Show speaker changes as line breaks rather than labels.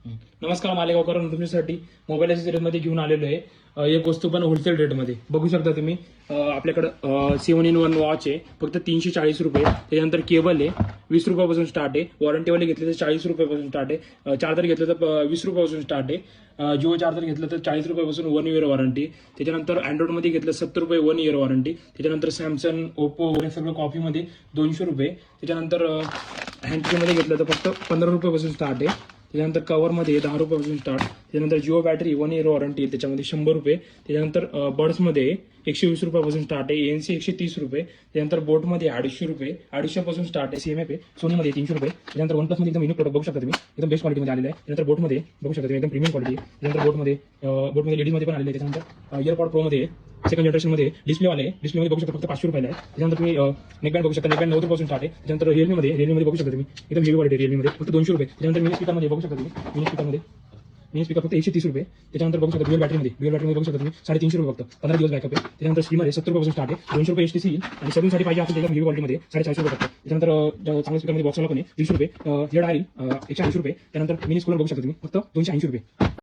नमस्कार, मालेगावकर तुमच्यासाठी मोबाईल रेटमध्ये घेऊन आलेलो आहे. एक वस्तू पण होलसेल रेटमध्ये बघू शकता तुम्ही. आपल्याकडं 7-in-1 वॉच आहे, फक्त 340 रुपये. त्याच्यानंतर केबल आहे, 20 रुपयापासून स्टार्ट आहे. वॉरंटीवाले घेतले तर 40 रुपयापासून स्टार्ट आहे. चार्जर घेतलं तर 20 रुपयापासून स्टार्ट आहे. जिओ चार्जर घेतलं तर 40 रुपयापासून 1 इयर वॉरंटी. त्याच्यानंतर अँड्रॉइडमध्ये घेतलं 70 रुपये 1 इयर वॉरंटी. त्याच्यानंतर सॅमसंग, ओप्पो वगैरे सगळं कॉफीमध्ये 200 रुपये. त्याच्यानंतर हँडफ्रीमध्ये घेतलं तर फक्त 15 रुपयापासून स्टार्ट आहे. त्याच्यानंतर कव्हरमध्ये 10 रुपयापासून स्टार्ट. त्याच्यानंतर जिओ बॅटरी 1 इयर वॉरंटी आहे, त्याच्यामध्ये 100 रुपये. त्याच्यानंतर बर्ड्समध्ये 120 रुपयापासून स्टार्ट आहे. ANC 130 रुपये. त्याच्यानंतर बोटमध्ये 250 रुपये, 250 पासून स्टार्ट आहे. CMF आहे. सोनीमध्ये 300 रुपये. त्याच्यानंतर OnePlusमध्ये एकदम युनिक प्रोडक्ट बघू शकता तुम्ही, एकदम बेस्ट क्वालिटीमध्ये आलेलं आहे. त्यानंतर बोटमध्ये बघू शकता तुम्ही एकदम प्रीमियम क्वालिटी. त्यानंतर बोटमध्ये लेडीजमध्ये पण आलेले आहे. त्याच्यानंतर इयरपॉड प्रोमध्ये सेकंड जनरेशनमध्ये डिस्प्लेवाले डिस्प्लेमध्ये बघू शकता फक्त 500 रुपयाला आहे. त्याच्यानंतर तुम्ही नेकबँड बघू शकता, नेकबँड 90 पासून स्टार्ट आहे. त्याच्यानंतर रिअलमीमध्ये बघू शकता तुम्ही एकदम हेवी क्वालिटी, रिअलमीमध्ये फक्त 200 रुपये. त्याच्यानंतर मिनी स्पीकरमध्ये बघू शकता तुम्ही, मिनी स्पीकर फक्त 130 रुपये. त्याच्यानंतर बघू शकता ड्युअल बॅटरीमध्ये बघू शकता तुम्ही 350 रुपये फक्त, 15 दिवस बॅकअप आहे. त्याच्यानंतर स्क्रीन आहे 70 रुपयापासून स्टार्ट आहे. 200 रुपये HTC आणि सर्विंगसाठी पाहिजे असेल एकदम हेवी क्वालिटीमध्ये 450 रुपये फक्त. त्याच्यानंतर चांगल्या स्पीकरमध्ये बॉक्सला पण आहे 20 रुपये. हेड आहे 180 रुपये. त्यानंतर मिनी स्कूलर बघू शकता तुम्ही फक्त 280 रुपये.